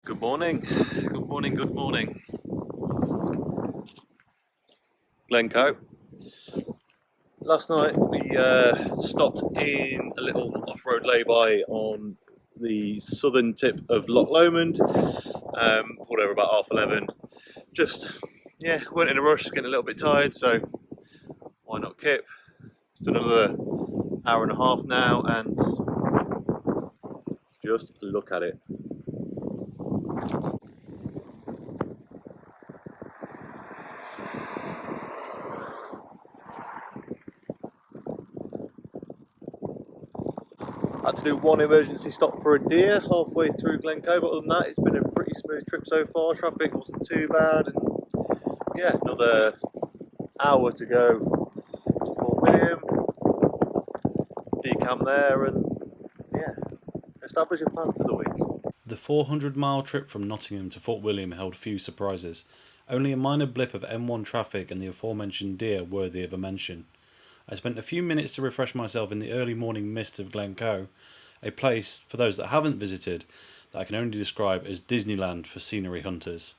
Good morning, good morning, good morning. Glencoe. Last night we stopped in a little off-road lay-by on the southern tip of Loch Lomond. Pulled over about 11:30. Just, weren't in a rush, getting a little bit tired, so why not kip? Done another hour and a half now, and just look at it. Had to do one emergency stop for a deer halfway through Glencoe, but other than that, it's been a pretty smooth trip so far. Traffic wasn't too bad, and another hour to go to Fort William, decamp there, and establish a plan for the week. The 400-mile trip from Nottingham to Fort William held few surprises. Only a minor blip of M1 traffic and the aforementioned deer worthy of a mention. I spent a few minutes to refresh myself in the early morning mist of Glencoe, a place, for those that haven't visited, that I can only describe as Disneyland for scenery hunters.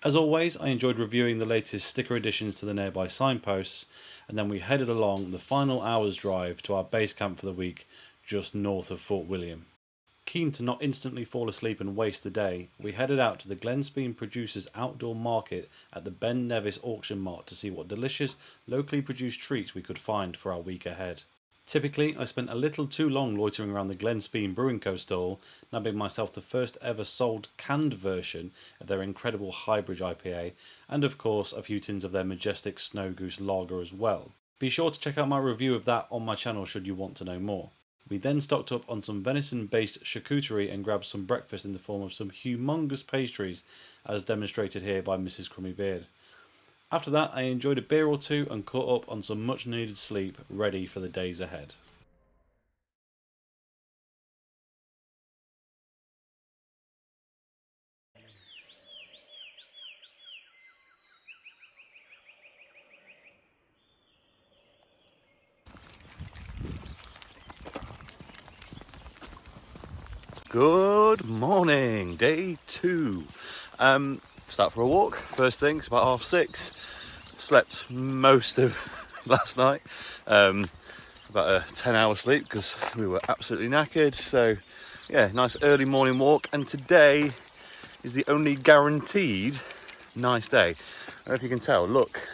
As always, I enjoyed reviewing the latest sticker additions to the nearby signposts, and then we headed along the final hour's drive to our base camp for the week, just north of Fort William. Keen to not instantly fall asleep and waste the day, we headed out to the Glen Spean Producers Outdoor Market at the Ben Nevis Auction Mart to see what delicious, locally produced treats we could find for our week ahead. Typically, I spent a little too long loitering around the Glen Spean Brewing Co. stall, nabbing myself the first ever sold canned version of their incredible Highbridge IPA, and of course a few tins of their majestic Snow Goose Lager as well. Be sure to check out my review of that on my channel should you want to know more. We then stocked up on some venison-based charcuterie and grabbed some breakfast in the form of some humongous pastries, as demonstrated here by Mrs. Crummy Beard. After that, I enjoyed a beer or two and caught up on some much-needed sleep, ready for the days ahead. Good morning, day 2. Start for a walk, first thing, it's about 6:30. Slept most of last night, about a 10-hour sleep because we were absolutely knackered. So nice early morning walk, and today is the only guaranteed nice day. I don't know if you can tell, look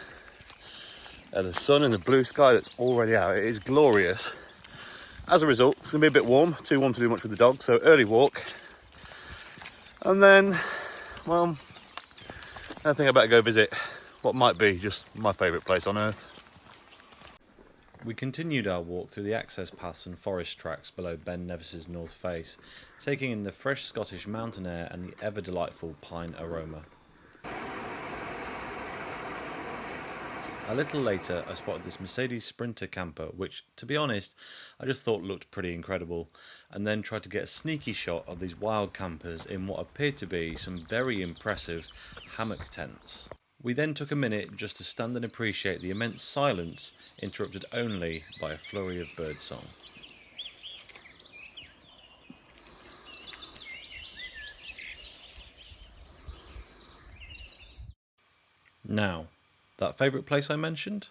at the sun and the blue sky that's already out. It is glorious. As a result, it's going to be a bit warm, too warm to do much with the dog, so early walk. And then, I think I better go visit what might be just my favourite place on earth. We continued our walk through the access paths and forest tracks below Ben Nevis's north face, taking in the fresh Scottish mountain air and the ever delightful pine aroma. A little later, I spotted this Mercedes Sprinter camper, which, to be honest, I just thought looked pretty incredible, and then tried to get a sneaky shot of these wild campers in what appeared to be some very impressive hammock tents. We then took a minute just to stand and appreciate the immense silence, interrupted only by a flurry of birdsong. Now, that favourite place I mentioned?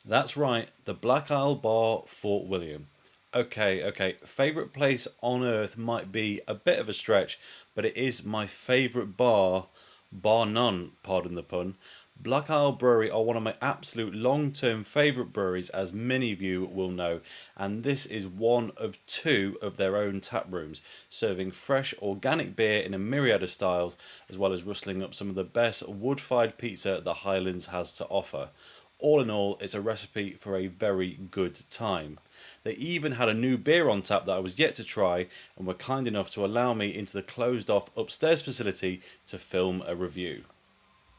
That's right, the Black Isle Bar, Fort William. Okay, favourite place on earth might be a bit of a stretch, but it is my favourite bar, bar none, pardon the pun. Black Isle Brewery are one of my absolute long-term favourite breweries, as many of you will know, and this is one of 2 of their own tap rooms, serving fresh organic beer in a myriad of styles, as well as rustling up some of the best wood-fired pizza the Highlands has to offer. All in all, it's a recipe for a very good time. They even had a new beer on tap that I was yet to try, and were kind enough to allow me into the closed-off upstairs facility to film a review.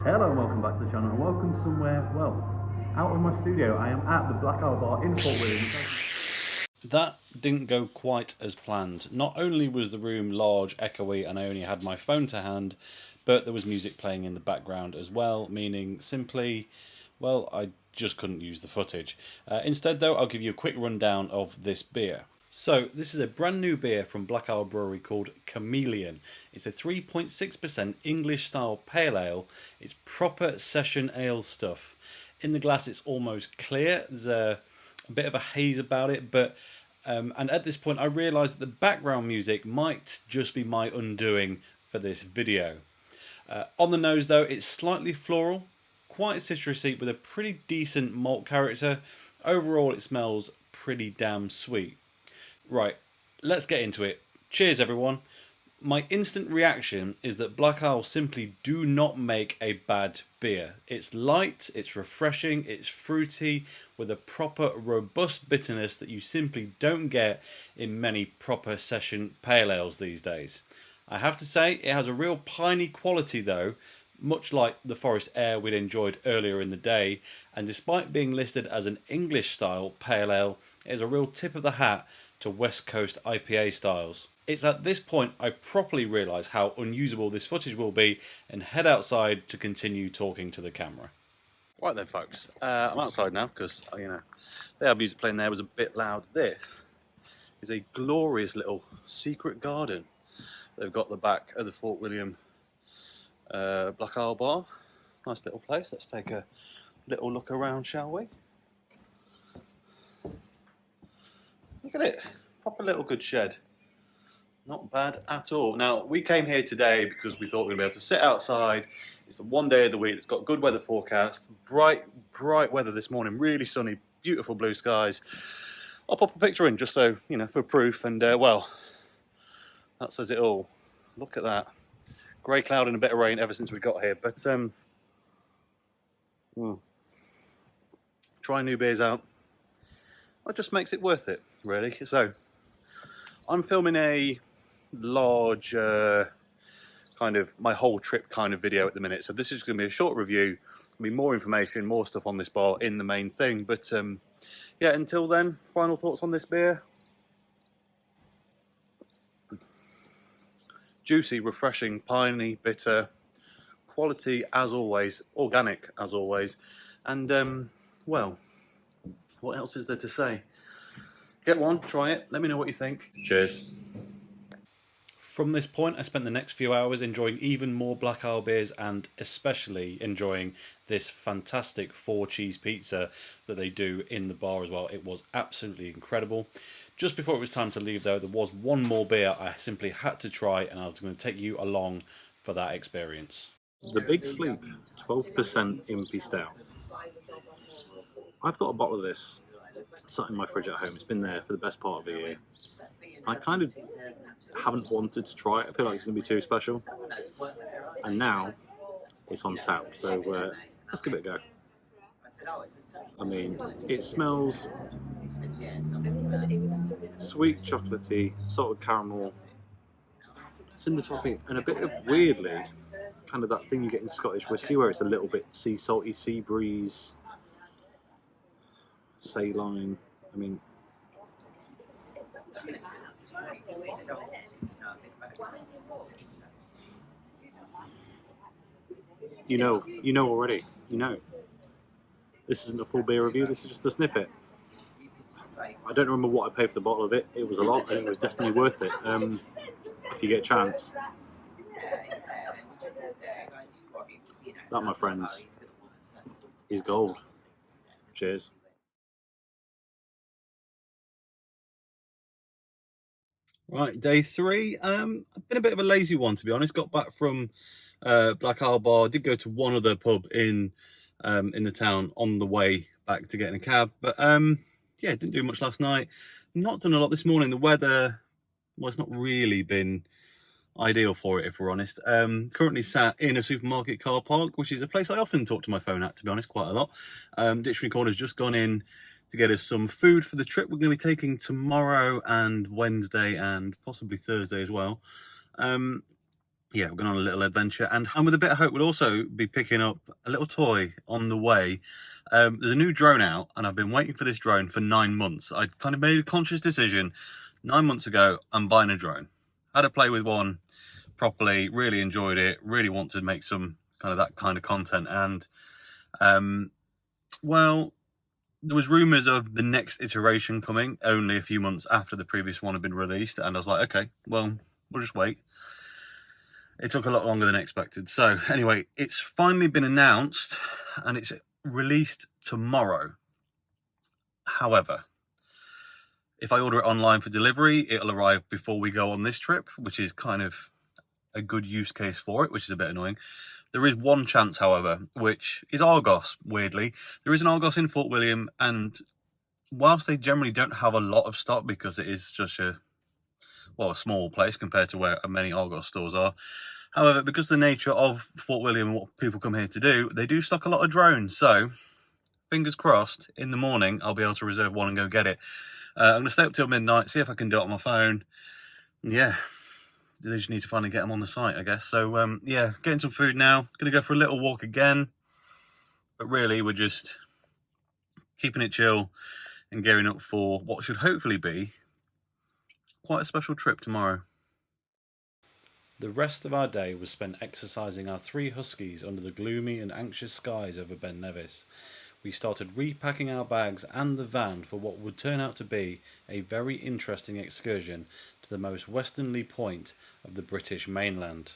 Hello and welcome back to the channel, and welcome somewhere, out of my studio. I am at the Black Isle Bar in Fort William. That didn't go quite as planned. Not only was the room large, echoey, and I only had my phone to hand, but there was music playing in the background as well, meaning simply, well, I just couldn't use the footage. Instead, though, I'll give you a quick rundown of this beer. So, this is a brand new beer from Black Owl Brewery called Chameleon. It's a 3.6% English style pale ale. It's proper session ale stuff. In the glass, it's almost clear. There's a bit of a haze about it, but and at this point, I realised that the background music might just be my undoing for this video. On the nose, though, it's slightly floral, quite citrusy, with a pretty decent malt character. Overall, it smells pretty damn sweet. Right, let's get into it. Cheers, everyone. My instant reaction is that Black Owl simply do not make a bad beer. It's light, it's refreshing, it's fruity, with a proper robust bitterness that you simply don't get in many proper session pale ales these days. I have to say, it has a real piney quality though, much like the Forest Air we'd enjoyed earlier in the day, and despite being listed as an English style pale ale, it is a real tip of the hat to West Coast IPA styles. It's at this point I properly realise how unusable this footage will be and head outside to continue talking to the camera. Right then, folks, I'm outside now because, the music playing there was a bit loud. This is a glorious little secret garden they've got at the back of the Fort William Black Isle Bar. Nice little place. Let's take a little look around, shall we? Look at it. Proper little good shed. Not bad at all. Now, we came here today because we thought we were going to be able to sit outside. It's the one day of the week that's got good weather forecast. Bright weather this morning. Really sunny, beautiful blue skies. I'll pop a picture in just so, for proof. And, well, that says it all. Look at that. Grey cloud and a bit of rain ever since we got here. But, trying new beers out. It just makes it worth it, really. So, I'm filming a large kind of my whole trip kind of video at the minute, so this is going to be a short review. There'll be more information, more stuff on this bar in the main thing, but yeah, until then, final thoughts on this beer. Juicy, refreshing, piney, bitter, quality as always, organic as always, and well, what else is there to say? Get one, try it, let me know what you think. Cheers. From this point, I spent the next few hours enjoying even more Black Isle beers and especially enjoying this fantastic 4-cheese pizza that they do in the bar as well. It was absolutely incredible. Just before it was time to leave though, there was one more beer I simply had to try, and I was going to take you along for that experience. The Big Sleep 12% Impy Stout. I've got a bottle of this sat in my fridge at home. It's been there for the best part of the year. I kind of haven't wanted to try it. I feel like it's going to be too special. And now it's on tap. So let's give it a go. I mean, it smells sweet, chocolatey, salted caramel, cinder toffee, and a bit of, weirdly, kind of that thing you get in Scottish whiskey where it's a little bit sea salty, sea breeze, saline. I mean, you know already. This isn't a full beer review. This is just a snippet. I don't remember what I paid for the bottle of it. It was a lot, and it was definitely worth it. If you get a chance, that, my friends, is gold. Cheers. Right, day 3. Been a bit of a lazy one, to be honest. Got back from Black Isle Bar. Did go to one other pub in the town on the way back to getting a cab, but yeah, didn't do much last night. Not done a lot this morning. The weather, well, it's not really been ideal for it, if we're honest. Currently sat in a supermarket car park, which is a place I often talk to my phone at, to be honest, quite a lot. Dictionary Corner's just gone in to get us some food for the trip we're going to be taking tomorrow and Wednesday and possibly Thursday as well. yeah, we're going on a little adventure, and with a bit of hope we'll also be picking up a little toy on the way. There's a new drone out, and I've been waiting for this drone for 9 months. I kind of made a conscious decision 9 months ago, I'm buying a drone. I had to play with one properly, really enjoyed it, really want to make some kind of that kind of content, and well, there was rumours of the next iteration coming only a few months after the previous one had been released, and I was like, okay, well, we'll just wait. It took a lot longer than expected. So anyway, it's finally been announced and it's released tomorrow. However, if I order it online for delivery, it'll arrive before we go on this trip, which is kind of a good use case for it, which is a bit annoying. There is one chance, however, which is Argos, weirdly. There is an Argos in Fort William, and whilst they generally don't have a lot of stock because it is just a small place compared to where many Argos stores are. However, because of the nature of Fort William and what people come here to do, they do stock a lot of drones. So, fingers crossed, in the morning, I'll be able to reserve one and go get it. I'm going to stay up till midnight, see if I can do it on my phone. Yeah, they just need to finally get them on the site, I guess. So, yeah, getting some food now. Going to go for a little walk again. But really, we're just keeping it chill and gearing up for what should hopefully be quite a special trip tomorrow. The rest of our day was spent exercising our 3 huskies under the gloomy and anxious skies over Ben Nevis. We started repacking our bags and the van for what would turn out to be a very interesting excursion to the most westernly point of the British mainland.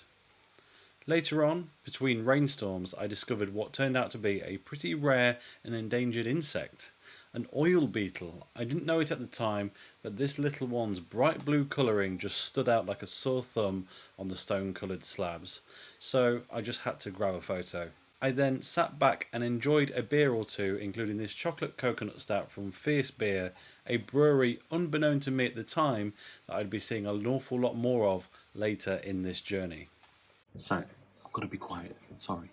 Later on, between rainstorms, I discovered what turned out to be a pretty rare and endangered insect. An oil beetle. I didn't know it at the time, but this little one's bright blue colouring just stood out like a sore thumb on the stone-coloured slabs. So I just had to grab a photo. I then sat back and enjoyed a beer or two, including this chocolate coconut stout from Fierce Beer, a brewery unbeknown to me at the time that I'd be seeing an awful lot more of later in this journey. So, I've got to be quiet, sorry,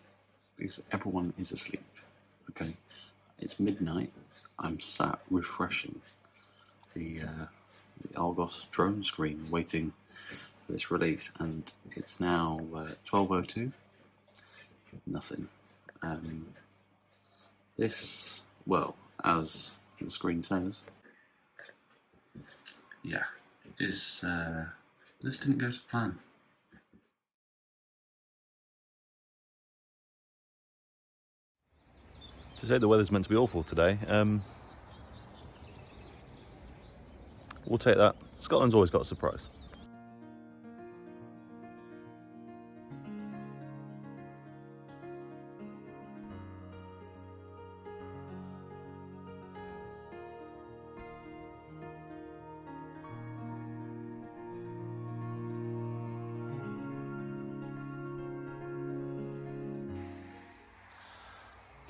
because everyone is asleep, okay? It's midnight, I'm sat refreshing the Argos drone screen, waiting for this release, and it's now 12:02, nothing. This, well, as the screen says, yeah, this didn't go to plan. To say the weather's meant to be awful today, we'll take that. Scotland's always got a surprise.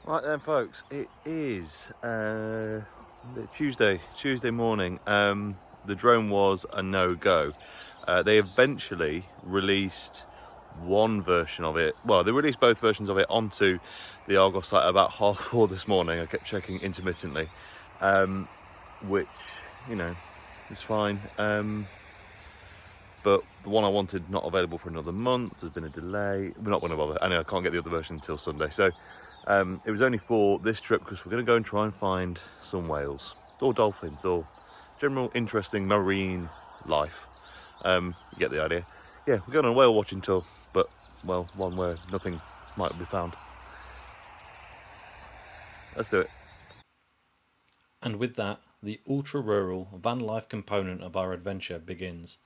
Right then, folks, it is Tuesday morning. The drone was a no-go. They eventually released one version of it. Well, they released both versions of it onto the Argos site about 4:30 this morning. I kept checking intermittently, which, you know, is fine. But the one I wanted, not available for another month. There's been a delay. We're not going to bother. I can't get the other version until Sunday. So it was only for this trip because we're going to go and try and find some whales or dolphins or general interesting marine life. You get the idea. Yeah, we're going on a whale watching tour, but, well, one where nothing might be found. Let's do it. And with that, the ultra-rural van life component of our adventure begins,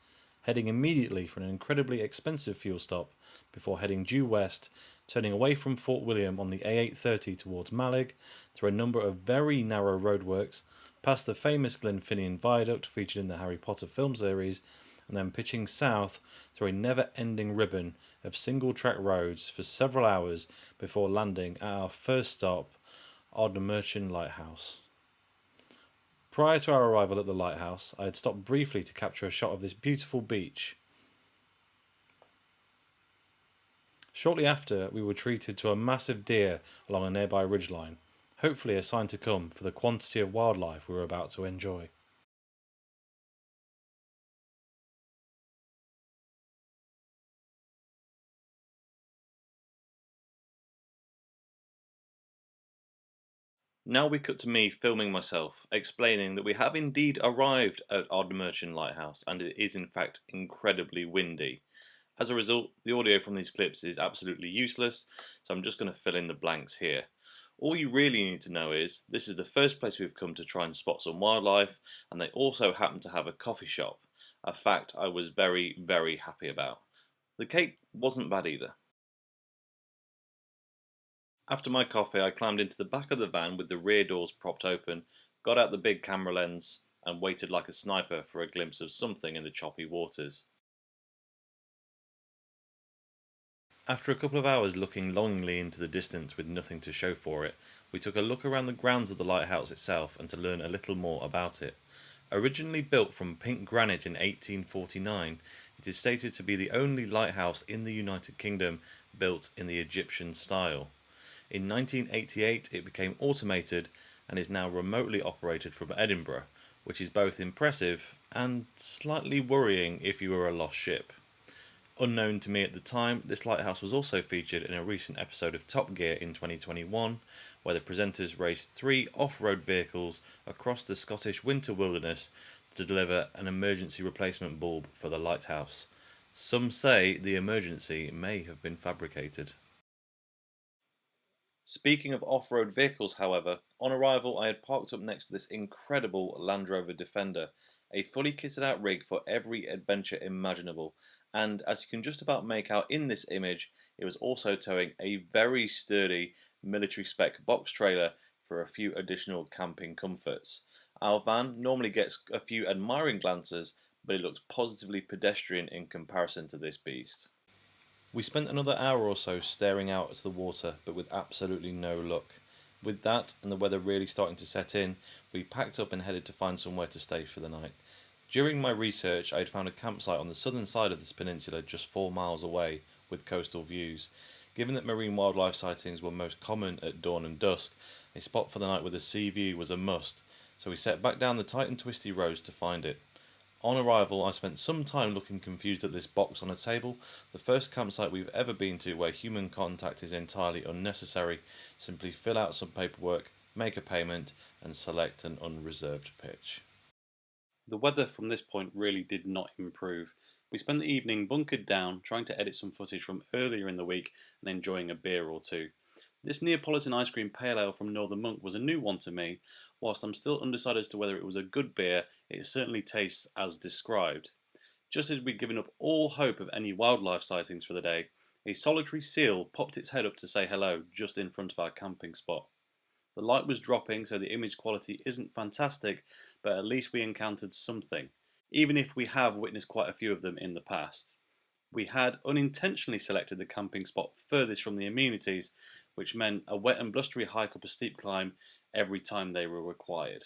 heading immediately for an incredibly expensive fuel stop before heading due west, turning away from Fort William on the A830 towards Malig, through a number of very narrow roadworks, past the famous Glen viaduct featured in the Harry Potter film series, and then pitching south through a never-ending ribbon of single-track roads for several hours before landing at our first stop, Ardnamurchan Lighthouse. Prior to our arrival at the lighthouse, I had stopped briefly to capture a shot of this beautiful beach. Shortly after, we were treated to a massive deer along a nearby ridgeline, hopefully a sign to come for the quantity of wildlife we were about to enjoy. Now we cut to me filming myself, explaining that we have indeed arrived at Ardnamurchan Lighthouse and it is in fact incredibly windy. As a result, the audio from these clips is absolutely useless, so I'm just going to fill in the blanks here. All you really need to know is, this is the first place we've come to try and spot some wildlife, and they also happen to have a coffee shop, a fact I was very, very happy about. The cake wasn't bad either. After my coffee, I climbed into the back of the van with the rear doors propped open, got out the big camera lens, and waited like a sniper for a glimpse of something in the choppy waters. After a couple of hours looking longingly into the distance with nothing to show for it, we took a look around the grounds of the lighthouse itself and to learn a little more about it. Originally built from pink granite in 1849, it is stated to be the only lighthouse in the United Kingdom built in the Egyptian style. In 1988 it became automated and is now remotely operated from Edinburgh, which is both impressive and slightly worrying if you were a lost ship. Unknown to me at the time, this lighthouse was also featured in a recent episode of Top Gear in 2021, where the presenters raced 3 off-road vehicles across the Scottish winter wilderness to deliver an emergency replacement bulb for the lighthouse. Some say the emergency may have been fabricated. Speaking of off-road vehicles, however, on arrival I had parked up next to this incredible Land Rover Defender, a fully kitted out rig for every adventure imaginable, and as you can just about make out in this image, it was also towing a very sturdy military spec box trailer for a few additional camping comforts. Our van normally gets a few admiring glances, but it looks positively pedestrian in comparison to this beast. We spent another hour or so staring out at the water, but with absolutely no luck. With that, and the weather really starting to set in, we packed up and headed to find somewhere to stay for the night. During my research, I had found a campsite on the southern side of this peninsula just 4 miles away, with coastal views. Given that marine wildlife sightings were most common at dawn and dusk, a spot for the night with a sea view was a must, so we set back down the tight and twisty roads to find it. On arrival, I spent some time looking confused at this box on a table, the first campsite we've ever been to where human contact is entirely unnecessary. Simply fill out some paperwork, make a payment, and select an unreserved pitch. The weather from this point really did not improve. We spent the evening bunkered down, trying to edit some footage from earlier in the week and enjoying a beer or two. This Neapolitan ice cream pale ale from Northern Monk was a new one to me. Whilst I'm still undecided as to whether it was a good beer, it certainly tastes as described. Just as we'd given up all hope of any wildlife sightings for the day, a solitary seal popped its head up to say hello just in front of our camping spot. The light was dropping, so the image quality isn't fantastic, but at least we encountered something, even if we have witnessed quite a few of them in the past. We had unintentionally selected the camping spot furthest from the amenities, which meant a wet and blustery hike up a steep climb every time they were required.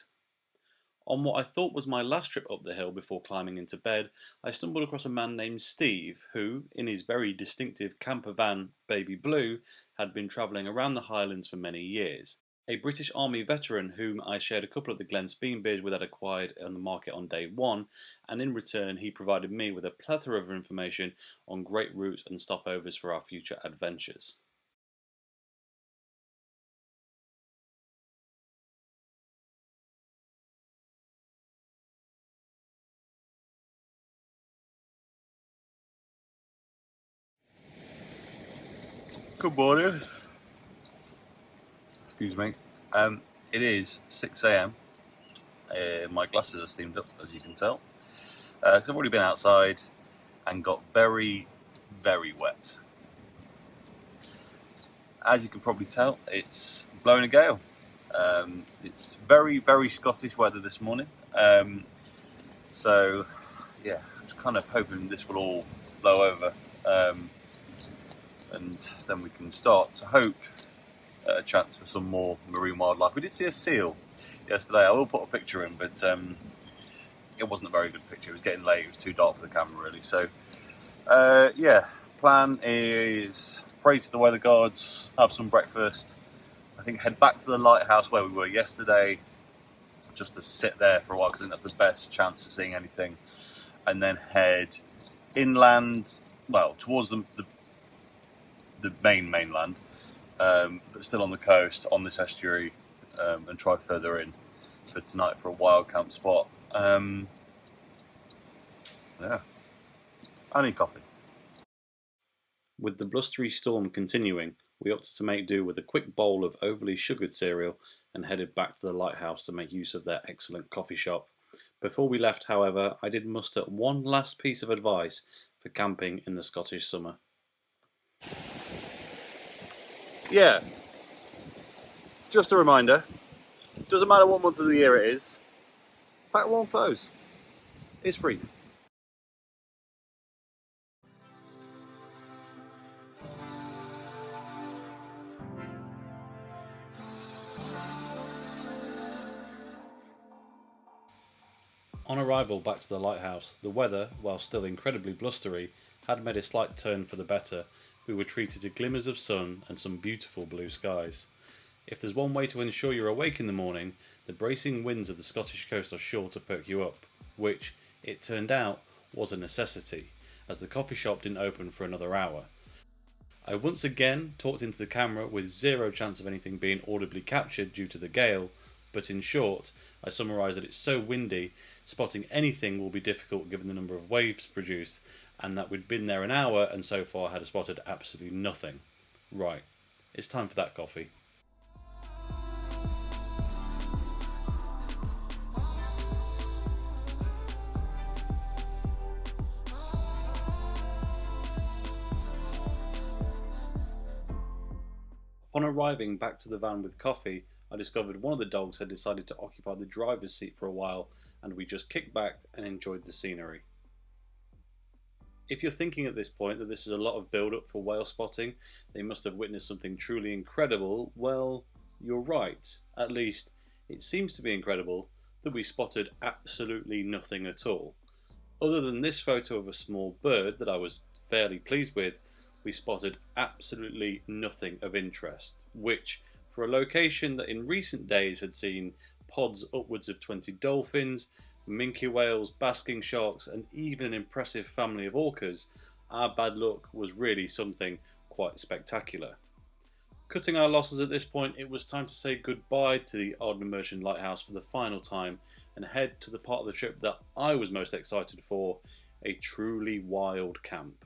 On what I thought was my last trip up the hill before climbing into bed, I stumbled across a man named Steve, who, in his very distinctive camper van Baby Blue, had been travelling around the Highlands for many years. A British Army veteran whom I shared a couple of the Glen Spean beers with had acquired on the market on day one, and in return he provided me with a plethora of information on great routes and stopovers for our future adventures. Good morning. Excuse me. It is 6 a.m. My glasses are steamed up, as you can tell. 'Cause I've already been outside and got very, very wet. As you can probably tell, it's blowing a gale. It's very, very Scottish weather this morning. So, yeah, I'm just kind of hoping this will all blow over. And then we can start to hope a chance for some more marine wildlife. We did see a seal yesterday. I will put a picture in, but it wasn't a very good picture. It was getting late. It was too dark for the camera, really. So, yeah, plan is pray to the weather gods, have some breakfast. I think head back to the lighthouse where we were yesterday, just to sit there for a while, because I think that's the best chance of seeing anything. And then head inland, well, towards the mainland, but still on the coast, on this estuary, and try further in for tonight for a wild camp spot. Yeah, I need coffee. With the blustery storm continuing, we opted to make do with a quick bowl of overly sugared cereal and headed back to the lighthouse to make use of their excellent coffee shop. Before we left, however, I did muster one last piece of advice for camping in the Scottish summer. Yeah, just a reminder, doesn't matter what month of the year it is, pack warm clothes. It's free. On arrival back to the lighthouse, the weather, while still incredibly blustery, had made a slight turn for the better. We were treated to glimmers of sun and some beautiful blue skies. If there's one way to ensure you're awake in the morning, the bracing winds of the Scottish coast are sure to perk you up, which, it turned out, was a necessity, as the coffee shop didn't open for another hour. I once again talked into the camera with zero chance of anything being audibly captured due to the gale, but in short, I summarise that it's so windy, spotting anything will be difficult given the number of waves produced, and that we'd been there an hour and so far had spotted absolutely nothing. Right, it's time for that coffee. Upon arriving back to the van with coffee, I discovered one of the dogs had decided to occupy the driver's seat for a while, and we just kicked back and enjoyed the scenery. If you're thinking at this point that this is a lot of build-up for whale spotting, they must have witnessed something truly incredible, well, you're right. At least, it seems to be incredible that we spotted absolutely nothing at all. Other than this photo of a small bird that I was fairly pleased with, we spotted absolutely nothing of interest, which, for a location that in recent days had seen pods upwards of 20 dolphins, minke whales, basking sharks, and even an impressive family of orcas, our bad luck was really something quite spectacular. Cutting our losses at this point, it was time to say goodbye to the Ardnamurchan Lighthouse for the final time and head to the part of the trip that I was most excited for, a truly wild camp.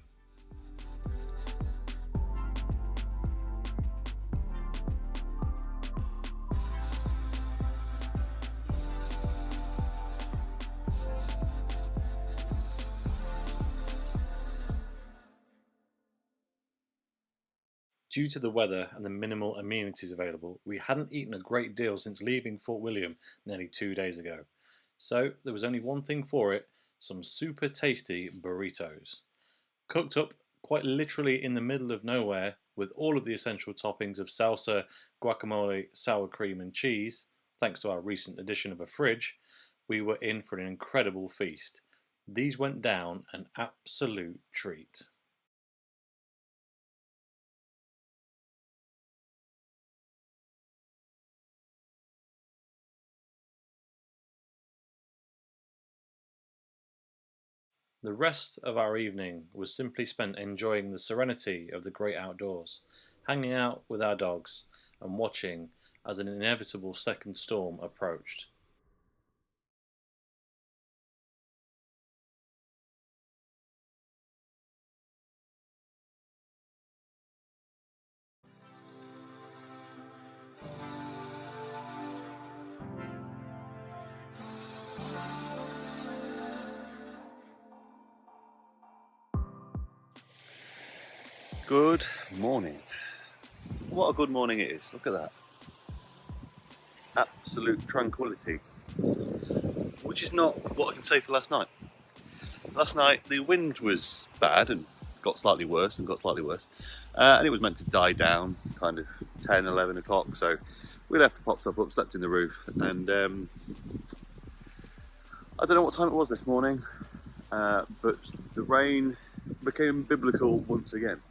Due to the weather and the minimal amenities available, we hadn't eaten a great deal since leaving Fort William nearly 2 days ago. So there was only one thing for it, some super tasty burritos. Cooked up quite literally in the middle of nowhere with all of the essential toppings of salsa, guacamole, sour cream and cheese, thanks to our recent addition of a fridge, we were in for an incredible feast. These went down an absolute treat. The rest of our evening was simply spent enjoying the serenity of the great outdoors, hanging out with our dogs and watching as an inevitable second storm approached. Good morning. What a good morning it is. Look at that. Absolute tranquility. Which is not what I can say for last night. Last night the wind was bad and got slightly worse and got slightly worse. And it was meant to die down kind of 10, 11 o'clock. So we left the pop top up, slept in the roof. And I don't know what time it was this morning. But the rain became biblical once again.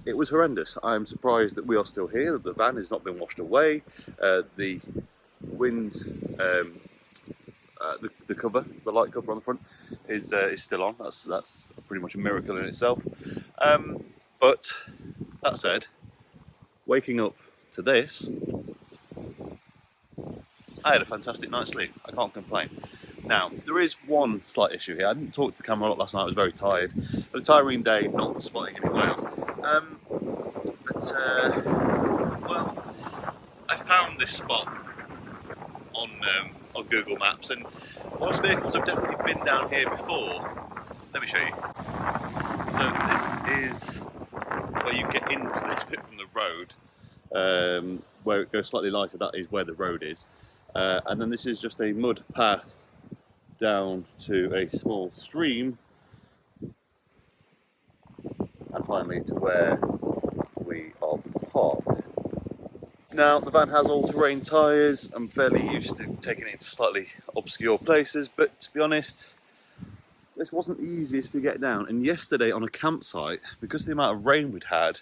It was horrendous. I'm surprised that we are still here, that the van has not been washed away. The wind, the cover, the light cover on the front is still on. That's pretty much a miracle in itself. But that said, waking up to this I had a fantastic night's sleep. I can't complain. Now, there is one slight issue here. I didn't talk to the camera a lot last night. I was very tired. But a tiring day, not spotting any whales. Well, I found this spot on Google Maps, and most vehicles have definitely been down here before. Let me show you. So this is where you get into this bit from the road, where it goes slightly lighter. That is where the road is, and then this is just a mud path down to a small stream, and finally to where we are parked. Now, the van has all-terrain tyres. I'm fairly used to taking it into slightly obscure places, but to be honest, this wasn't the easiest to get down. And yesterday on a campsite, because of the amount of rain we'd had,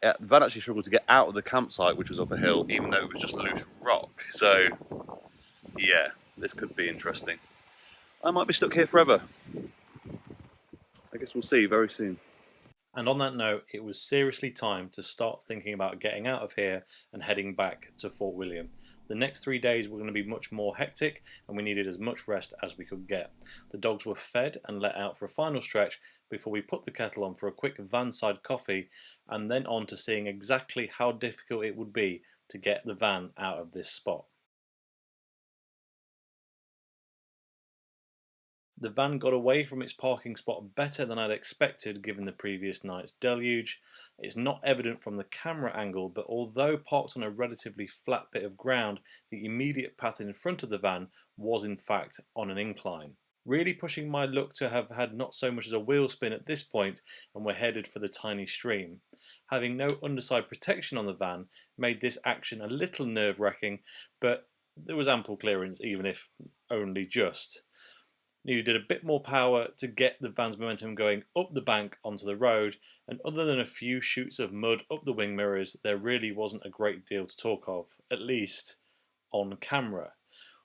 the van actually struggled to get out of the campsite, which was up a hill, even though it was just loose rock. So, yeah, this could be interesting. I might be stuck here forever. I guess we'll see very soon. And on that note, it was seriously time to start thinking about getting out of here and heading back to Fort William. The next 3 days were going to be much more hectic, and we needed as much rest as we could get. The dogs were fed and let out for a final stretch before we put the kettle on for a quick van-side coffee, and then on to seeing exactly how difficult it would be to get the van out of this spot. The van got away from its parking spot better than I'd expected given the previous night's deluge. It's not evident from the camera angle, but although parked on a relatively flat bit of ground, the immediate path in front of the van was in fact on an incline. Really pushing my luck to have had not so much as a wheel spin at this point, and we're headed for the tiny stream. Having no underside protection on the van made this action a little nerve-wracking, but there was ample clearance, even if only just. Needed a bit more power to get the van's momentum going up the bank onto the road, and other than a few shoots of mud up the wing mirrors, there really wasn't a great deal to talk of, at least on camera.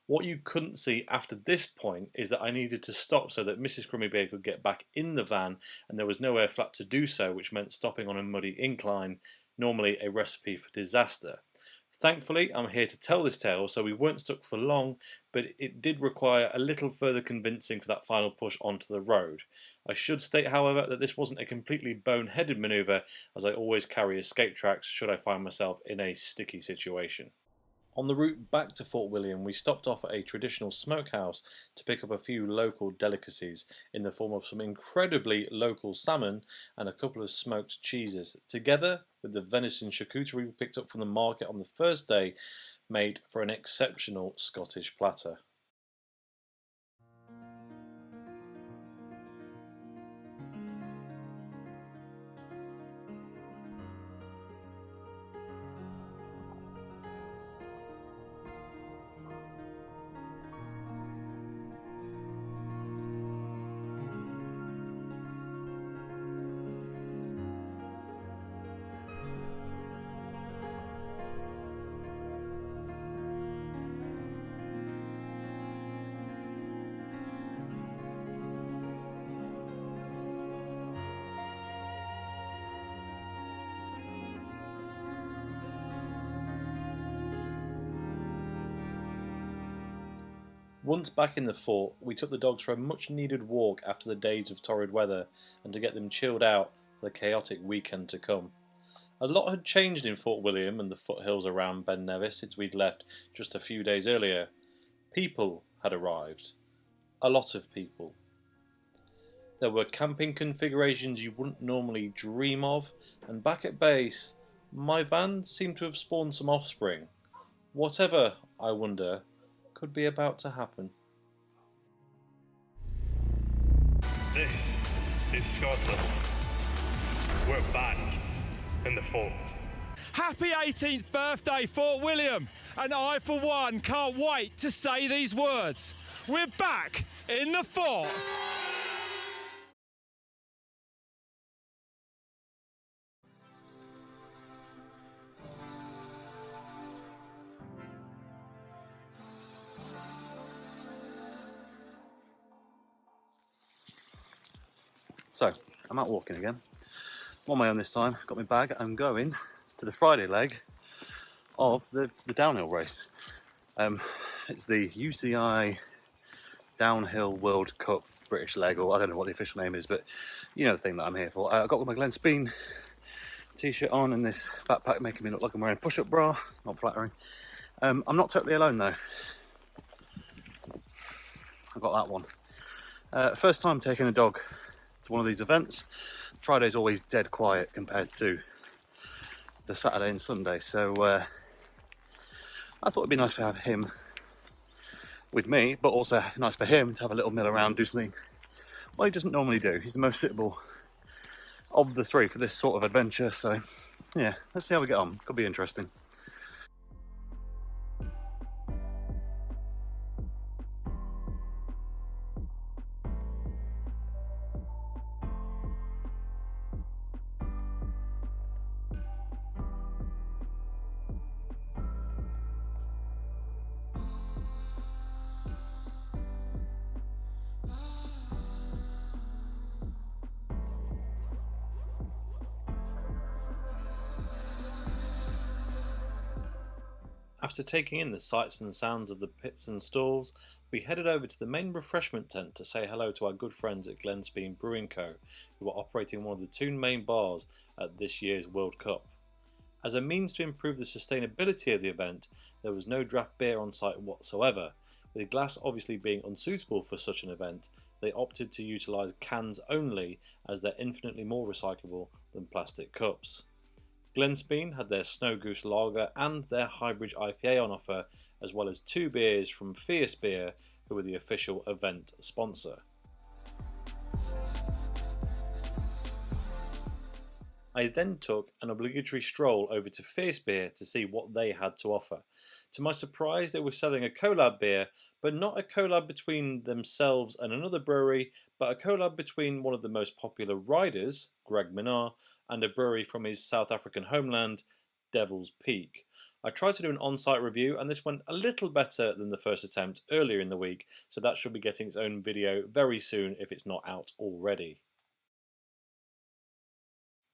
What you couldn't see after this point is that I needed to stop so that Mrs. Crummybeard could get back in the van, and there was nowhere flat to do so, which meant stopping on a muddy incline, normally a recipe for disaster. Thankfully, I'm here to tell this tale, so we weren't stuck for long, but it did require a little further convincing for that final push onto the road. I should state, however, that this wasn't a completely boneheaded manoeuvre, as I always carry escape tracks should I find myself in a sticky situation. On the route back to Fort William, we stopped off at a traditional smokehouse to pick up a few local delicacies in the form of some incredibly local salmon and a couple of smoked cheeses, together with the venison charcuterie we picked up from the market on the first day, made for an exceptional Scottish platter. Once back in the fort, we took the dogs for a much needed walk after the days of torrid weather and to get them chilled out for the chaotic weekend to come. A lot had changed in Fort William and the foothills around Ben Nevis since we'd left just a few days earlier. People had arrived. A lot of people. There were camping configurations you wouldn't normally dream of, and back at base, my van seemed to have spawned some offspring. Whatever, I wonder, could be about to happen. This is Scotland. We're back in the fort. Happy 18th birthday, Fort William! And I, for one, can't wait to say these words. We're back in the fort! So, I'm out walking again. I'm on my own this time, got my bag. I'm going to the Friday leg of the downhill race. It's the UCI Downhill World Cup British leg, or I don't know what the official name is, but you know the thing that I'm here for. I've got my Glen Spean t-shirt on and this backpack making me look like I'm wearing a push-up bra. Not flattering. I'm not totally alone though. I've got that one. First time taking a dog to one of these events. Friday's always dead quiet compared to the Saturday and Sunday, so I thought it'd be nice to have him with me, but also nice for him to have a little mill around, do something well he doesn't normally do. He's the most suitable of the three for this sort of adventure, so yeah, let's see how we get on. Could be interesting. After taking in the sights and sounds of the pits and stalls, we headed over to the main refreshment tent to say hello to our good friends at Glen Spean Brewing Co, who are operating one of the two main bars at this year's World Cup. As a means to improve the sustainability of the event, there was no draft beer on site whatsoever. With glass obviously being unsuitable for such an event, they opted to utilise cans only, as they're infinitely more recyclable than plastic cups. Glen Spean had their Snow Goose Lager and their Hybrid IPA on offer, as well as 2 beers from Fierce Beer, who were the official event sponsor. I then took an obligatory stroll over to Fierce Beer to see what they had to offer. To my surprise, they were selling a collab beer, but not a collab between themselves and another brewery, but a collab between one of the most popular riders, Greg Minnaar, and a brewery from his South African homeland, Devil's Peak. I tried to do an on-site review, and this went a little better than the first attempt earlier in the week, so that should be getting its own video very soon if it's not out already.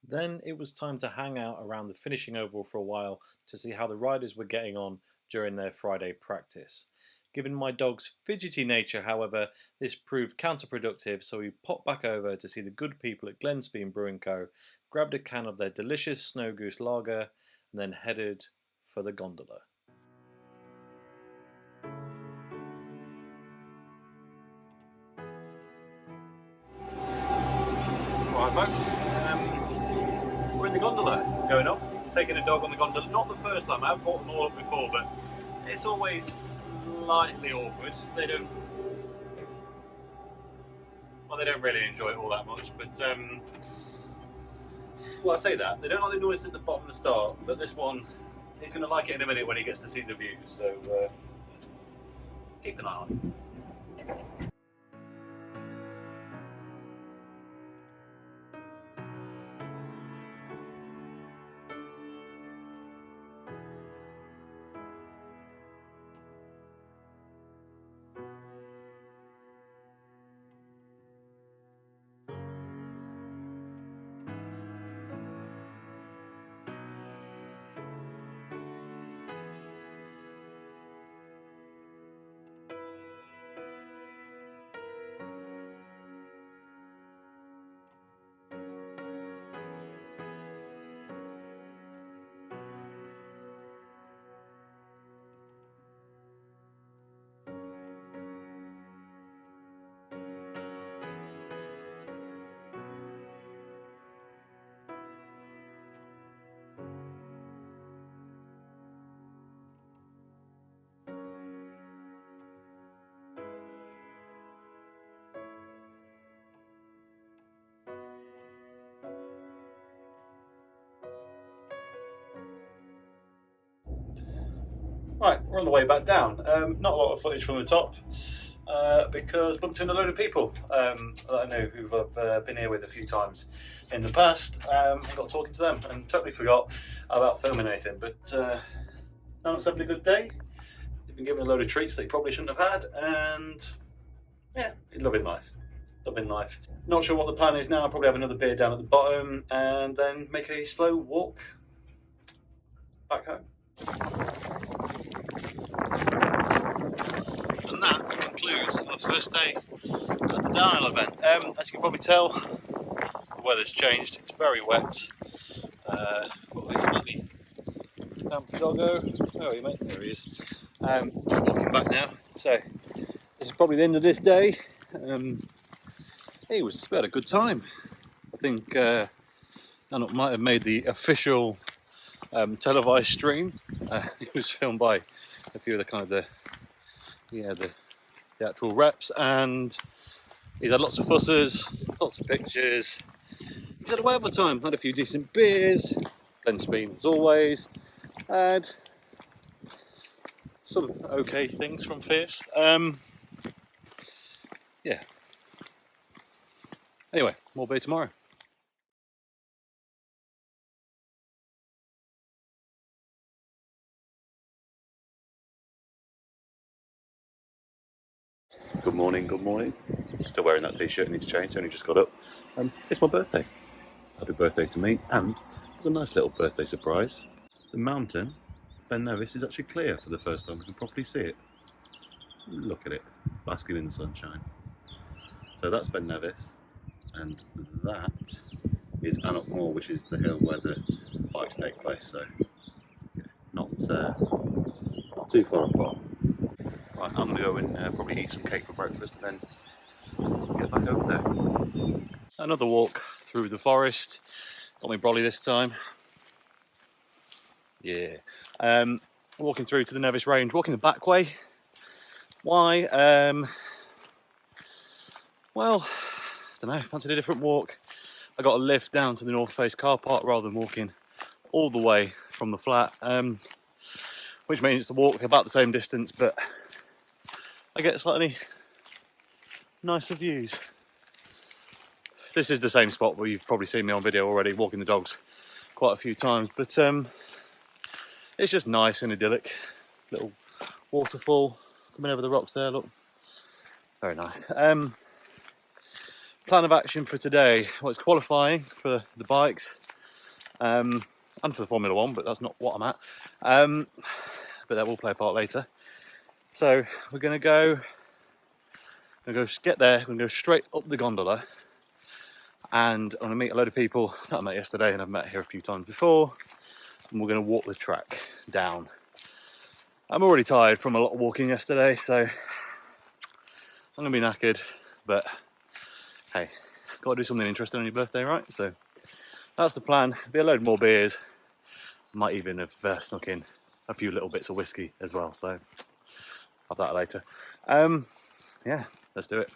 Then it was time to hang out around the finishing oval for a while to see how the riders were getting on during their Friday practice. Given my dog's fidgety nature, however, this proved counterproductive, so we popped back over to see the good people at Glen Spean Brewing Co, grabbed a can of their delicious Snow Goose Lager, and then headed for the gondola. Right, folks, we're in the gondola going up, taking a dog on the gondola. Not the first time, I've brought them all up before, but it's always slightly awkward. They don't really enjoy it all that much, but well, I say that, they don't like the noise at the bottom to start, but this one, he's going to like it in a minute when he gets to see the views, so keep an eye on him. Right, we're on the way back down. Not a lot of footage from the top because bumped into a load of people that I know who I've been here with a few times in the past. I got talking to them and totally forgot about filming anything. But no, it's having a good day. He's been given a load of treats that he probably shouldn't have had, and yeah, loving life. Loving life. Not sure what the plan is now. I'll probably have another beer down at the bottom and then make a slow walk back home. And that concludes our first day at the downhill event. As you can probably tell, the weather's changed. It's very wet. Got a slightly damp doggo. Where are you, mate? There he is. Just walking back now. So this is probably the end of this day. We had a good time. I think Anuk might have made the official televised stream. It was filmed by a few of the kind of the actual reps, and he's had lots of fussers, lots of pictures. He's had a whale of a time. Had a few decent beers. Glen Spean as always. Had some okay things from Fierce. Yeah. Anyway, more beer tomorrow. Good morning, good morning. Still wearing that t-shirt, I need to change, only just got up. It's my birthday. Happy birthday to me, and there's a nice little birthday surprise. The mountain, Ben Nevis, is actually clear for the first time. We can properly see it. Look at it, basking in the sunshine. So that's Ben Nevis, and that is Anuk Moor, which is the hill where the bikes take place, so not too far apart. Right, I'm going to go and probably eat some cake for breakfast and then get back over there. Another walk through the forest. Got my brolly this time. Yeah. Walking through to the Nevis Range, walking the back way. Why? Well, I don't know, fancied a different walk. I got a lift down to the North Face car park rather than walking all the way from the flat, which means to walk about the same distance, but I get slightly nicer views. This is the same spot where you've probably seen me on video already, walking the dogs quite a few times, but it's just nice and idyllic. Little waterfall coming over the rocks there, look. Very nice. Plan of action for today, well, it's qualifying for the bikes and for the Formula 1, but that's not what I'm at. But that will play a part later. So we're going to get there, we're going to go straight up the gondola, and I'm going to meet a load of people that I met yesterday and I've met here a few times before, and we're going to walk the track down. I'm already tired from a lot of walking yesterday, so I'm going to be knackered, but hey, got to do something interesting on your birthday, right? So that's the plan. Be a load more beers. Might even have snuck in a few little bits of whiskey as well, so have that later. Yeah, let's do it.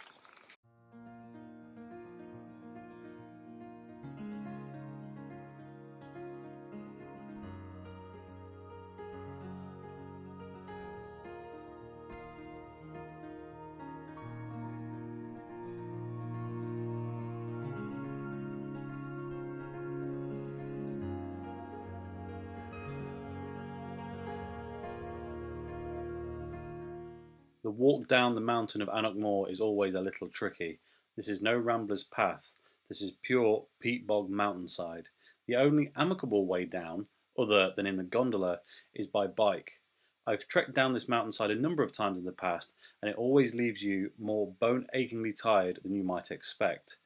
The walk down the mountain of Anuk Moor is always a little tricky. This is no rambler's path. This is pure peat bog mountainside. The only amicable way down, other than in the gondola, is by bike. I've trekked down this mountainside a number of times in the past, and it always leaves you more bone-achingly tired than you might expect.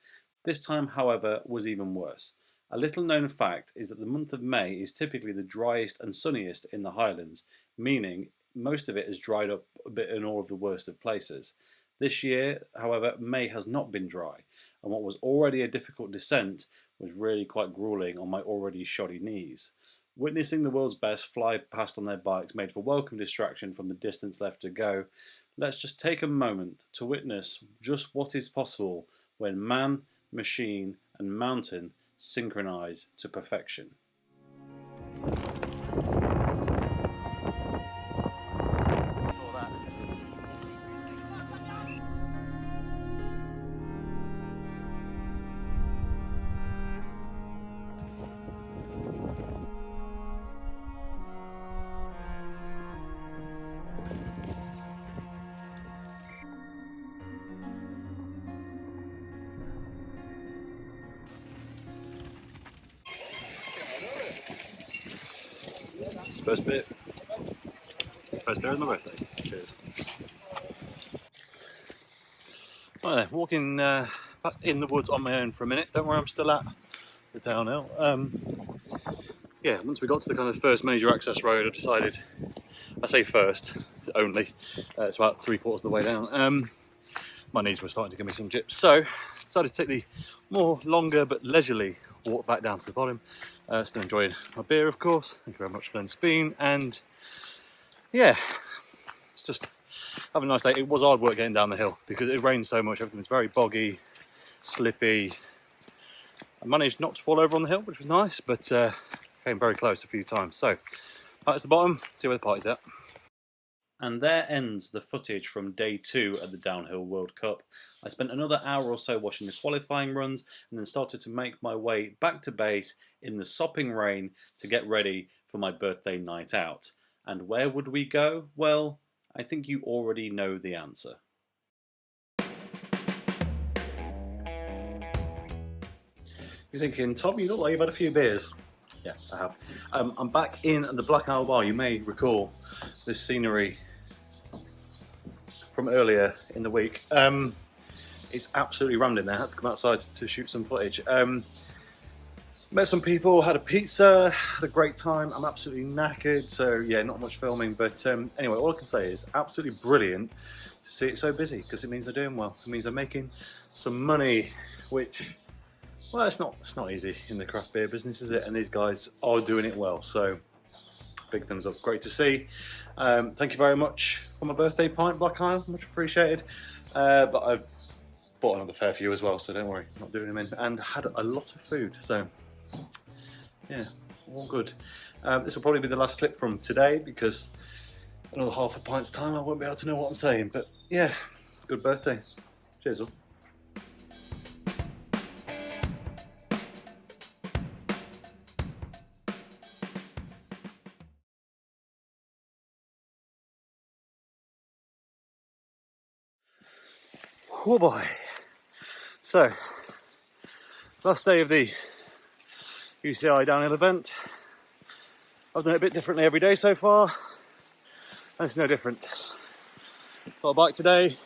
This time, however, was even worse. A little known fact is that the month of May is typically the driest and sunniest in the Highlands, meaning most of it has dried up a bit in all of the worst of places. This year, however, May has not been dry, and what was already a difficult descent was really quite gruelling on my already shoddy knees. Witnessing the world's best fly past on their bikes made for welcome distraction from the distance left to go. Let's just take a moment to witness just what is possible when man, machine, and mountain synchronize to perfection. First beer. First beer is my birthday. Cheers. Right then, walking back in the woods on my own for a minute. Don't worry, I'm still at the downhill. Yeah, once we got to the kind of first major access road, I decided, I say first, only, it's about 3/4 of the way down. My knees were starting to give me some jips, so I decided to take the more longer but leisurely walk back down to the bottom. Still enjoying my beer, of course. Thank you very much, Glen, Spean. And yeah, it's just having a nice day. It was hard work getting down the hill because it rained so much. Everything was very boggy, slippy. I managed not to fall over on the hill, which was nice, but came very close a few times. So, back to the bottom, see where the party's at. And there ends the footage from day 2 at the Downhill World Cup. I spent another hour or so watching the qualifying runs and then started to make my way back to base in the sopping rain to get ready for my birthday night out. And where would we go? Well, I think you already know the answer. You're thinking, Tom, you look like you've had a few beers. Yeah, I have. I'm back in the Black Owl Bar. You may recall this scenery from earlier in the week. It's absolutely rammed in there. I had to come outside to shoot some footage. Met some people, had a pizza, had a great time. I'm absolutely knackered, so yeah, not much filming. But anyway, all I can say is absolutely brilliant to see it so busy because it means they're doing well. It means they're making some money, which, well, it's not easy in the craft beer business, is it? And these guys are doing it well. So big thumbs up, great to see. Thank you very much for my birthday pint, Black Isle, much appreciated. But I've bought another fair few as well, so don't worry, not doing them in. And had a lot of food, so yeah, all good. This will probably be the last clip from today because another half a pint's time I won't be able to know what I'm saying. But yeah, good birthday. Cheers all. Oh boy. So, last day of the UCI downhill event. I've done it a bit differently every day so far, and it's no different. Got a bike today.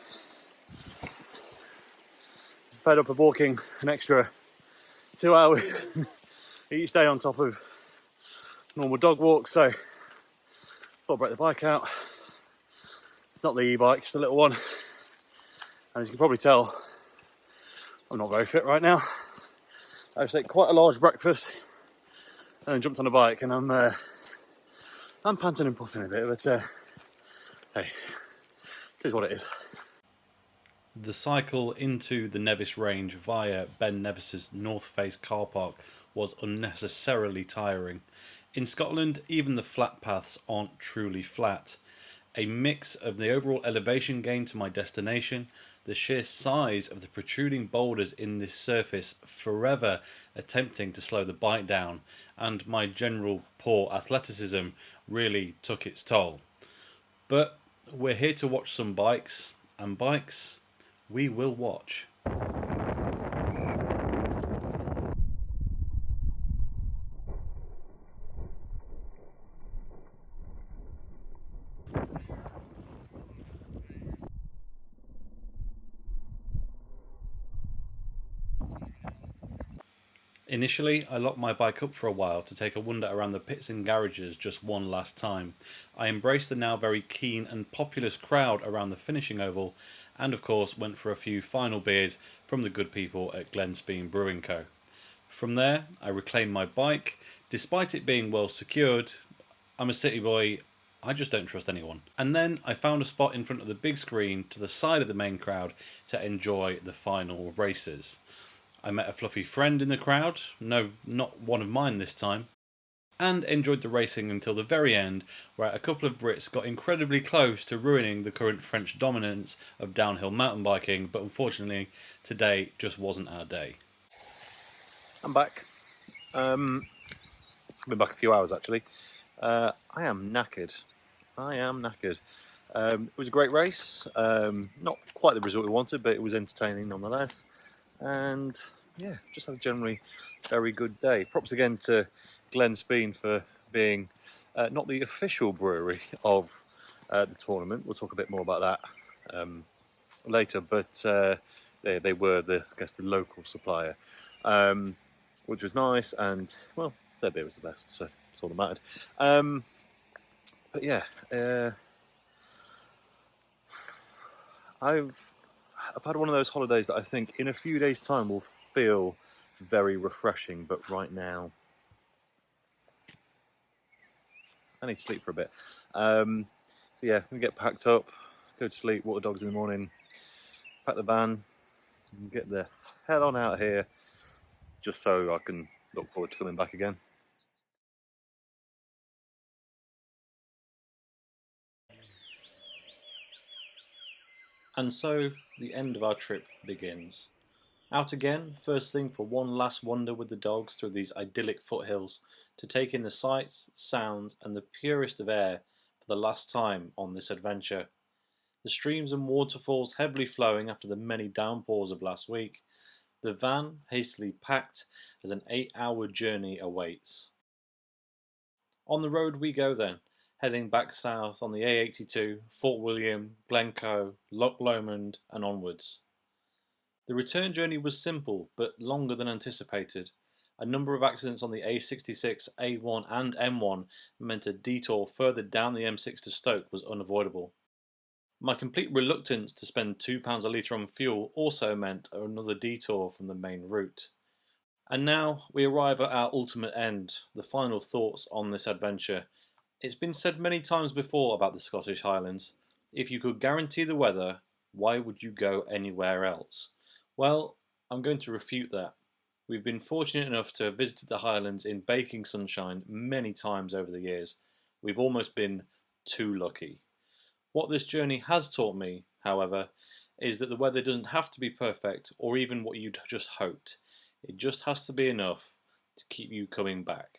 Fed up of walking an extra 2 hours each day on top of normal dog walks, so thought I'd break the bike out. It's not the e-bike, it's the little one. And as you can probably tell, I'm not very fit right now. I just ate quite a large breakfast and then jumped on a bike, and I'm panting and puffing a bit, but hey, it is what it is. The cycle into the Nevis Range via Ben Nevis's North Face car park was unnecessarily tiring. In Scotland, even the flat paths aren't truly flat. A mix of the overall elevation gain to my destination, the sheer size of the protruding boulders in this surface forever attempting to slow the bike down, and my general poor athleticism really took its toll. But we're here to watch some bikes, and bikes we will watch. Initially, I locked my bike up for a while to take a wander around the pits and garages just one last time. I embraced the now very keen and populous crowd around the finishing oval, and of course went for a few final beers from the good people at Glen Spean Brewing Co. From there, I reclaimed my bike. Despite it being well secured, I'm a city boy, I just don't trust anyone. And then I found a spot in front of the big screen to the side of the main crowd to enjoy the final races. I met a fluffy friend in the crowd, no, not one of mine this time, and enjoyed the racing until the very end, where a couple of Brits got incredibly close to ruining the current French dominance of downhill mountain biking, but unfortunately today just wasn't our day. I'm back. I've been back a few hours actually. I am knackered. It was a great race. Not quite the result we wanted, but it was entertaining nonetheless. And yeah, just had a generally very good day. Props again to Glen Spean for being not the official brewery of the tournament. We'll talk a bit more about that later. But they were the local supplier, which was nice, and well, their beer was the best, so that's all that mattered. But yeah, I've had one of those holidays that I think in a few days' time will feel very refreshing, but right now I need to sleep for a bit. So yeah, I'm gonna get packed up, go to sleep, water dogs in the morning, pack the van, and get the hell on out of here, just so I can look forward to coming back again. And so the end of our trip begins. Out again, first thing for one last wander with the dogs through these idyllic foothills to take in the sights, sounds, and the purest of air for the last time on this adventure. The streams and waterfalls heavily flowing after the many downpours of last week, the van hastily packed as an 8-hour journey awaits. On the road we go then, heading back south on the A82, Fort William, Glencoe, Loch Lomond and onwards. The return journey was simple but longer than anticipated. A number of accidents on the A66, A1 and M1 meant a detour further down the M6 to Stoke was unavoidable. My complete reluctance to spend £2 a litre on fuel also meant another detour from the main route. And now we arrive at our ultimate end, the final thoughts on this adventure. It's been said many times before about the Scottish Highlands. If you could guarantee the weather, why would you go anywhere else? Well, I'm going to refute that. We've been fortunate enough to have visited the Highlands in baking sunshine many times over the years. We've almost been too lucky. What this journey has taught me, however, is that the weather doesn't have to be perfect or even what you'd just hoped. It just has to be enough to keep you coming back.